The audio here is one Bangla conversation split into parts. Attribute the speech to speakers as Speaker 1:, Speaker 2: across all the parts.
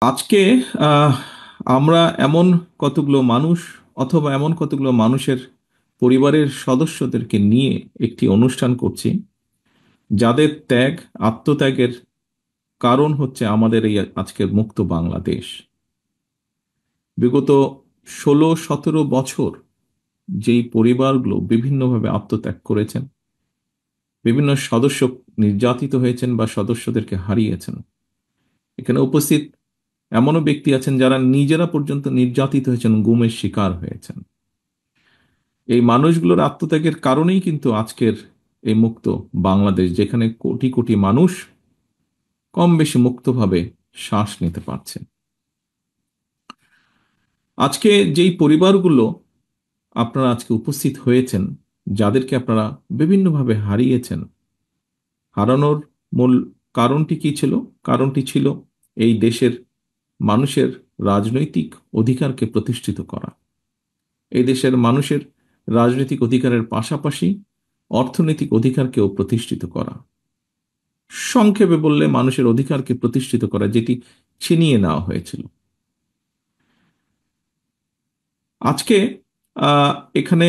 Speaker 1: আজকে আহ, আমরা এমন কতগুলো মানুষ অথবা এমন কতগুলো মানুষের পরিবারের সদস্যদেরকে নিয়ে একটি অনুষ্ঠান করছি, যাদের ত্যাগ, আত্মত্যাগের কারণ হচ্ছে আমাদের এই আজকের মুক্ত বাংলাদেশ। বিগত 16-17 বছর যেই পরিবারগুলো বিভিন্নভাবে আত্মত্যাগ করেছেন, বিভিন্ন সদস্য নির্যাতিত হয়েছেন বা সদস্যদেরকে হারিয়েছেন, এখানে উপস্থিত এমনও ব্যক্তি আছেন যারা নিজেরা পর্যন্ত নির্যাতিত হয়েছেন, গুমের শিকার হয়েছেন। এই মানুষগুলোর আত্মত্যাগের কারণেই কিন্তু আজকের এই মুক্ত বাংলাদেশ, যেখানে কোটি কোটি মানুষ কম বেশি মুক্তভাবে শ্বাস নিতে পারছে। আজকে যেই পরিবারগুলো আপনারা আজকে উপস্থিত হয়েছেন, যাদেরকে আপনারা বিভিন্নভাবে হারিয়েছেন, হারানোর মূল কারণটি কি ছিল? কারণটি ছিল এই দেশের মানুষের রাজনৈতিক অধিকারকে প্রতিষ্ঠিত করা। এই দেশের মানুষের রাজনৈতিক অধিকারের পাশাপাশি অর্থনৈতিক অধিকারকেও প্রতিষ্ঠিত করা। সংক্ষেপে বললে মানুষের অধিকারকে প্রতিষ্ঠিত করা, যেটি ছিনিয়ে নেওয়া হয়েছিল। আজকে আহ, এখানে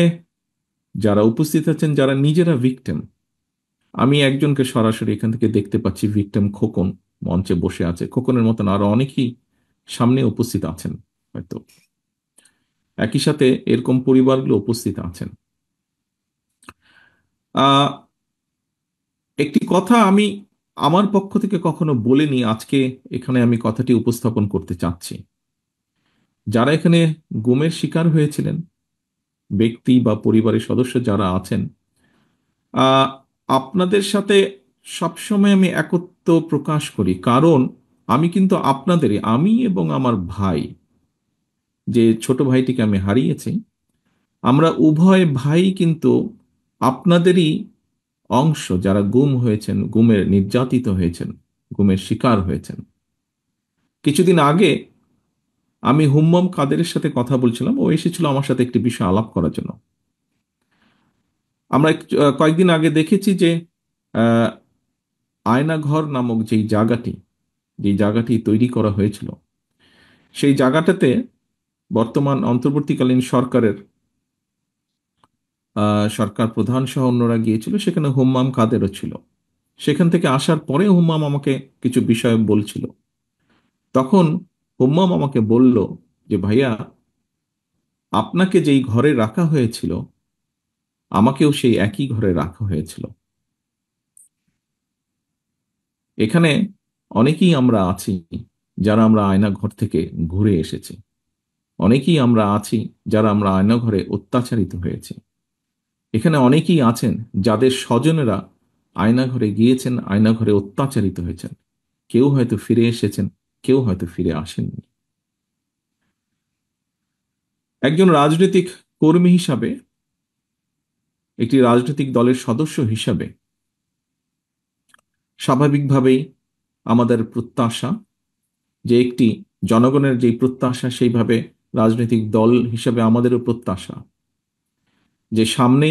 Speaker 1: যারা উপস্থিত আছেন, যারা নিজেরা ভিকটিম, আমি একজনকে সরাসরি এখান থেকে দেখতে পাচ্ছি, ভিকটিম খোকন মঞ্চে বসে আছে। খোকনের মতন আরো অনেকেই সামনে উপস্থিত আছেন হয়তো, একই সাথে এরকম পরিবারগুলো উপস্থিত আছেন। আহ একটি কথা আমি আমার পক্ষ থেকে কখনো বলিনি, আজকে এখানে আমি কথাটি উপস্থাপন করতে চাচ্ছি। যারা এখানে গুমের শিকার হয়েছিলেন, ব্যক্তি বা পরিবারের সদস্য যারা আছেন, আহ, আপনাদের সাথে সবসময় আমি একত্ব প্রকাশ করি, কারণ আমি কিন্তু আপনাদেরই, আমি এবং আমার ভাই, যে ছোট ভাইটিকে আমি হারিয়েছি, আমরা উভয় ভাই কিন্তু আপনাদেরই অংশ, যারা গুম হয়েছেন, গুমের নির্যাতিত হয়েছেন, গুমের শিকার হয়েছেন। কিছুদিন আগে আমি হুম্মম কাদেরের সাথে কথা বলছিলাম, ও এসেছিল আমার সাথে একটি বিষয় আলাপ করার জন্য। আমরা কয়েকদিন আগে দেখেছি যে আহ, আয়নাঘর নামক যেই জায়গাটি তৈরি করা হয়েছিল, সেই জায়গাটাতে বর্তমান অন্তর্বর্তীকালীন সরকার প্রধান সহ অন্যরা গিয়েছিল, সেখানে হুম্মাম কাদেরও ছিল। সেখান থেকে আসার পরে হুম্মাম আমাকে কিছু বিষয় বলছিল। তখন হুম্মাম আমাকে বলল যে, ভাইয়া, আপনাকে যেই ঘরে রাখা হয়েছিল, আমাকেও সেই একই ঘরে রাখা হয়েছিল। এখানে অনেকেই আমরা আছি যারা আমরা আয়না ঘর থেকে ঘুরে এসেছি। অনেকেই আমরা আছি যারা আমরা আয়না ঘরে অত্যাচারিত হয়েছি। এখানে অনেকেই আছেন যাদের স্বজনেরা আয়না ঘরে গিয়েছেন, আয়না ঘরে অত্যাচারিত হয়েছেন। কেউ হয়তো ফিরে এসেছেন, কেউ হয়তো ফিরে আসেননি। একজন রাজনৈতিক কর্মী হিসাবে, একটি রাজনৈতিক দলের সদস্য হিসাবে, স্বাভাবিকভাবেই আমাদের প্রত্যাশা যে একটি জনগণের যেই প্রত্যাশা, সেইভাবে রাজনৈতিক দল হিসাবে আমাদেরও প্রত্যাশা যে সামনে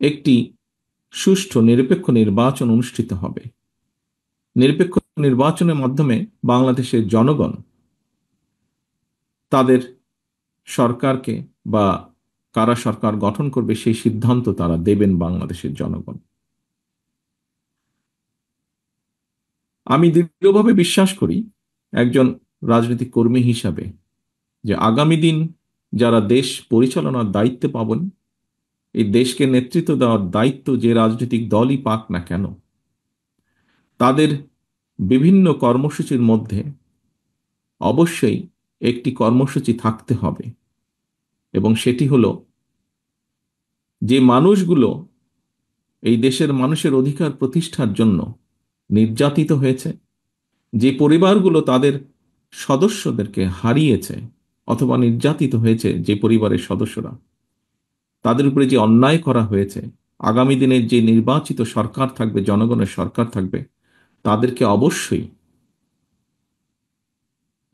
Speaker 1: একটি সুষ্ঠু নিরপেক্ষ নির্বাচন অনুষ্ঠিত হবে। নিরপেক্ষ নির্বাচনের মাধ্যমে বাংলাদেশের জনগণ তাদের সরকারকে বা কারা সরকার গঠন করবে সেই সিদ্ধান্ত তারা দেবেন বাংলাদেশের জনগণ। আমি দৃঢ়ভাবে বিশ্বাস করি একজন রাজনৈতিক কর্মী হিসাবে যে আগামী দিন যারা দেশ পরিচালনার দায়িত্বে পাবেন, এই দেশকে নেতৃত্ব দেওয়ার দায়িত্ব যে রাজনৈতিক দলই পাক না কেন, তাদের বিভিন্ন কর্মসূচির মধ্যে অবশ্যই একটি কর্মসূচি থাকতে হবে, এবং সেটি হলো যে মানুষগুলো এই দেশের মানুষের অধিকার প্রতিষ্ঠার জন্য নির্যাতিত হয়েছে, যে পরিবারগুলো তাদের সদস্যদেরকে হারিয়েছে অথবা নির্যাতিত হয়েছে, যে পরিবারের সদস্যরা, তাদের উপরে যে অন্যায় করা হয়েছে, আগামী দিনের যে নির্বাচিত সরকার থাকবে, জনগণের সরকার থাকবে, তাদেরকে অবশ্যই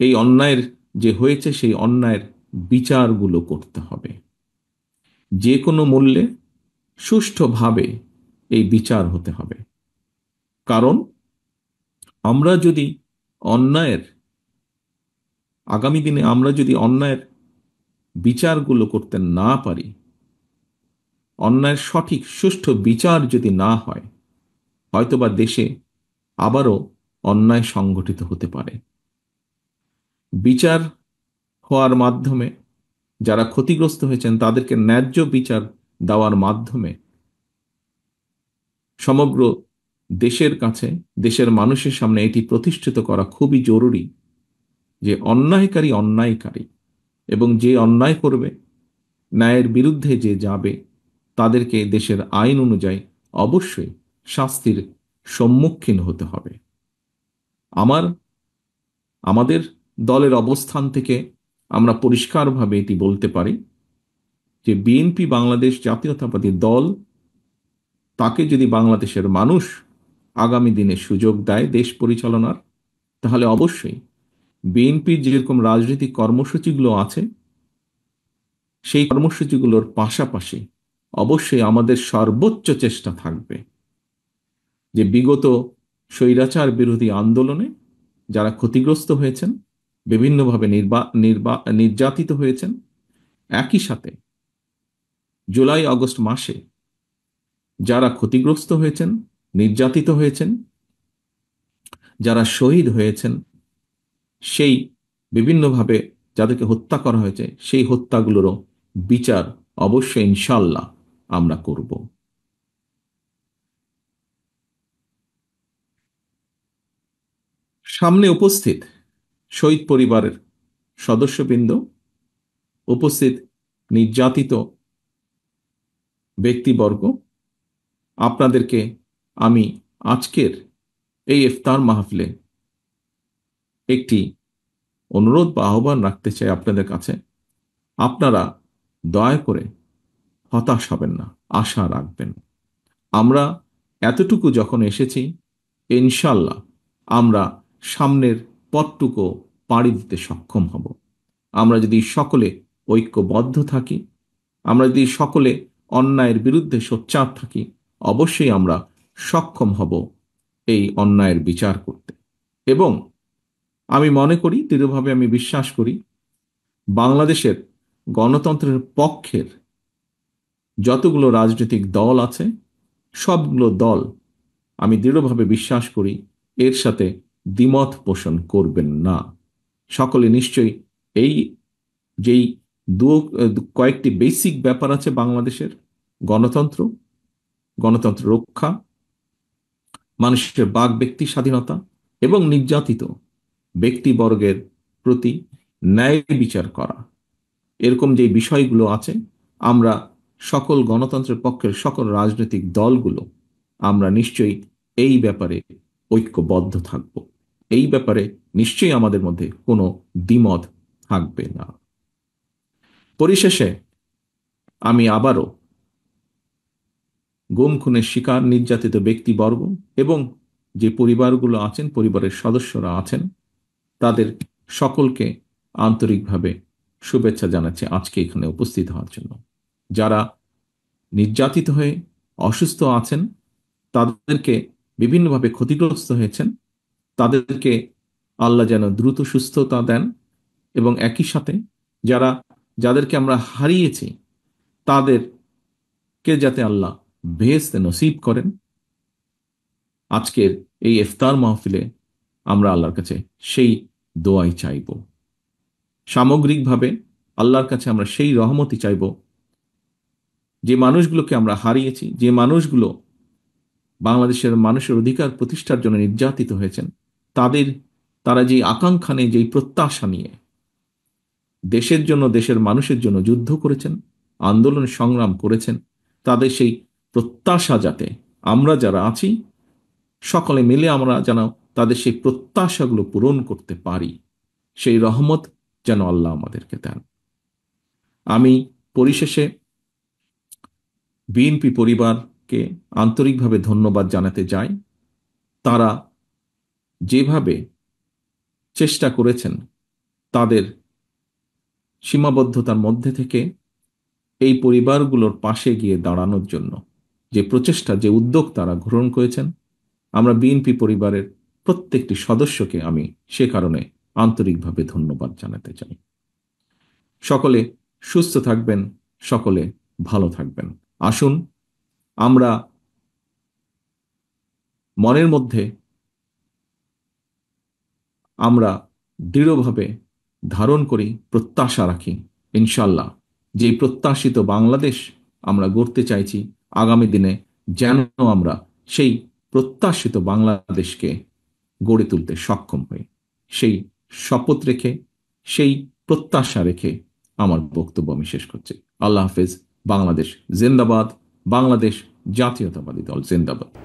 Speaker 1: এই অন্যায়ের যে হয়েছে সেই অন্যায়ের বিচারগুলো করতে হবে। যে কোনো মূল্যে সুষ্ঠুভাবে এই বিচার হতে হবে। কারণ আমরা যদি অন্যায়ের আগামী দিনে আমরা যদি অন্যায়ের বিচারগুলো করতে না পারি, অন্যায়ের সঠিক সুষ্ঠু বিচার যদি না হয়, হয়তোবা দেশে আবারও অন্যায় সংগঠিত হতে পারে। বিচার হওয়ার মাধ্যমে যারা ক্ষতিগ্রস্ত হয়েছেন তাদেরকে ন্যায্য বিচার দেওয়ার মাধ্যমে সমগ্র দেশের কাছে, দেশের মানুষের সামনে এটি প্রতিষ্ঠিত করা খুবই জরুরি যে অন্যায়কারী অন্যায়কারী, এবং যে অন্যায় করবে, ন্যায়ের বিরুদ্ধে যে যাবে, তাদেরকে দেশের আইন অনুযায়ী অবশ্যই শাস্তির সম্মুখীন হতে হবে। আমার আমাদের দলের অবস্থান থেকে আমরা পরিষ্কারভাবে এটি বলতে পারি যে বিএনপি বাংলাদেশ জাতীয়তাবাদী দল, তাকে যদি বাংলাদেশের মানুষ আগামী দিনে সুযোগ দেয় দেশ পরিচালনার, তাহলে অবশ্যই বিএনপির যেরকম রাজনৈতিক কর্মসূচিগুলো আছে, সেই কর্মসূচিগুলোর পাশাপাশি অবশ্যই আমাদের সর্বোচ্চ চেষ্টা থাকবে যে বিগত স্বৈরাচার বিরোধী আন্দোলনে যারা ক্ষতিগ্রস্ত হয়েছেন, বিভিন্নভাবে নির্যাতিত হয়েছেন, একই সাথে জুলাই আগস্ট মাসে যারা ক্ষতিগ্রস্ত হয়েছেন, নির্যাতিত হয়েছেন, যারা শহীদ হয়েছেন, সেই বিভিন্নভাবে যাদেরকে হত্যা করা হয়েছে, সেই হত্যাগুলোরও বিচার অবশ্যই ইনশাল্লাহ আমরা করব। সামনে উপস্থিত শহীদ পরিবারের সদস্যবৃন্দ, উপস্থিত নির্যাতিত ব্যক্তিবর্গ, আপনাদেরকে আমি আজকের এই ইফতার মাহফিলে একটি অনুরোধ বা আহ্বান রাখতে চাই আপনাদের কাছে। আপনারা দয়া করে হতাশ হবেন না, আশা রাখবেন। আমরা এতটুকু যখন এসেছি, ইনশাল্লাহ আমরা সামনের পথটুকু পাড়ি দিতে সক্ষম হব। আমরা যদি সকলে ঐক্যবদ্ধ থাকি, আমরা যদি সকলে অন্যায়ের বিরুদ্ধে সোচ্চার থাকি, অবশ্যই আমরা সক্ষম হব এই অন্যায়ের বিচার করতে। এবং আমি মনে করি, দৃঢ়ভাবে আমি বিশ্বাস করি, বাংলাদেশের গণতন্ত্রের পক্ষের যতগুলো রাজনৈতিক দল আছে, সবগুলো দল, আমি দৃঢ়ভাবে বিশ্বাস করি, এর সাথে দ্বিমত পোষণ করবেন না। সকলে নিশ্চয়ই এই যেই কয়েকটি বেসিক ব্যাপার আছে বাংলাদেশের: গণতন্ত্র, গণতন্ত্র রক্ষা, মানুষের বাক ব্যক্তি স্বাধীনতা, এবং নির্যাতিত ব্যক্তিবর্গের প্রতি ন্যায় বিচার করা, এরকম যে বিষয়গুলো আছে, আমরা সকল গণতন্ত্রের পক্ষের সকল রাজনৈতিক দলগুলো আমরা নিশ্চয়ই এই ব্যাপারে ঐক্যবদ্ধ থাকব। এই ব্যাপারে নিশ্চয়ই আমাদের মধ্যে কোনো দ্বিমত থাকবে না। পরিশেষে আমি আবারও গুম খুনের শিকার নির্যাতিত ব্যক্তিবর্গ এবং যে পরিবারগুলো আছেন, পরিবারের সদস্যরা আছেন, তাদের সকলকে আন্তরিকভাবে শুভেচ্ছা জানাচ্ছি আজকে এখানে উপস্থিত হওয়ার জন্য। যারা নির্যাতিত হয়ে অসুস্থ আছেন, তাদেরকে বিভিন্নভাবে ক্ষতিগ্রস্ত হয়েছেন, তাদেরকে আল্লাহ যেন দ্রুত সুস্থতা দেন, এবং একই সাথে যাদেরকে আমরা হারিয়েছি, তাদেরকে যাতে আল্লাহ বেহেশতে নসিব করেন। আজকের এই ইফতার মাহফিলে আমরা আল্লাহর কাছে সেই দোয়াই চাইব। সামগ্রিকভাবে আল্লাহর কাছে আমরা সেই রহমতই চাইব, যে মানুষগুলোকে আমরা হারিয়েছি, যে মানুষগুলো বাংলাদেশের মানুষের অধিকার প্রতিষ্ঠার জন্য নির্যাতিত হয়েছেন, তারা যে আকাঙ্ক্ষা নিয়ে, যেই প্রত্যাশা নিয়ে দেশের জন্য, দেশের মানুষের জন্য যুদ্ধ করেছেন, আন্দোলন সংগ্রাম করেছেন, তাদের সেই প্রত্যাশা যাতে আমরা যারা আছি সকলে মিলে আমরা যেন তাদের সেই প্রত্যাশাগুলো পূরণ করতে পারি, সেই রহমত যেন আল্লাহ আমাদেরকে দেন। আমি পরিশেষে বিএনপি পরিবারকে আন্তরিকভাবে ধন্যবাদ জানাতে চাই। তারা যেভাবে চেষ্টা করেছেন তাদের সীমাবদ্ধতার মধ্যে থেকে এই পরিবারগুলোর পাশে গিয়ে দাঁড়ানোর জন্য, যে প্রচেষ্টা, যে উদ্যোগ তারা গ্রহণ করেছেন, আমরা বিএনপি পরিবারের প্রত্যেকটি সদস্যকে আমি সে কারণে আন্তরিকভাবে ধন্যবাদ জানাতে চাই। সকলে সুস্থ থাকবেন, সকলে ভালো থাকবেন। আসুন আমরা মনের মধ্যে আমরা দৃঢ়ভাবে ধারণ করি, প্রত্যাশা রাখি, ইনশাল্লাহ যে প্রত্যাশিত বাংলাদেশ আমরা গড়তে চাইছি আগামী দিনে, যেন আমরা সেই প্রত্যাশিত বাংলাদেশকে গড়ে তুলতে সক্ষম হই। সেই শপথ রেখে, সেই প্রত্যাশা রেখে আমার বক্তব্য আমি শেষ করছি। আল্লাহ হাফেজ। বাংলাদেশ জিন্দাবাদ। বাংলাদেশ জাতীয়তাবাদী দল জিন্দাবাদ।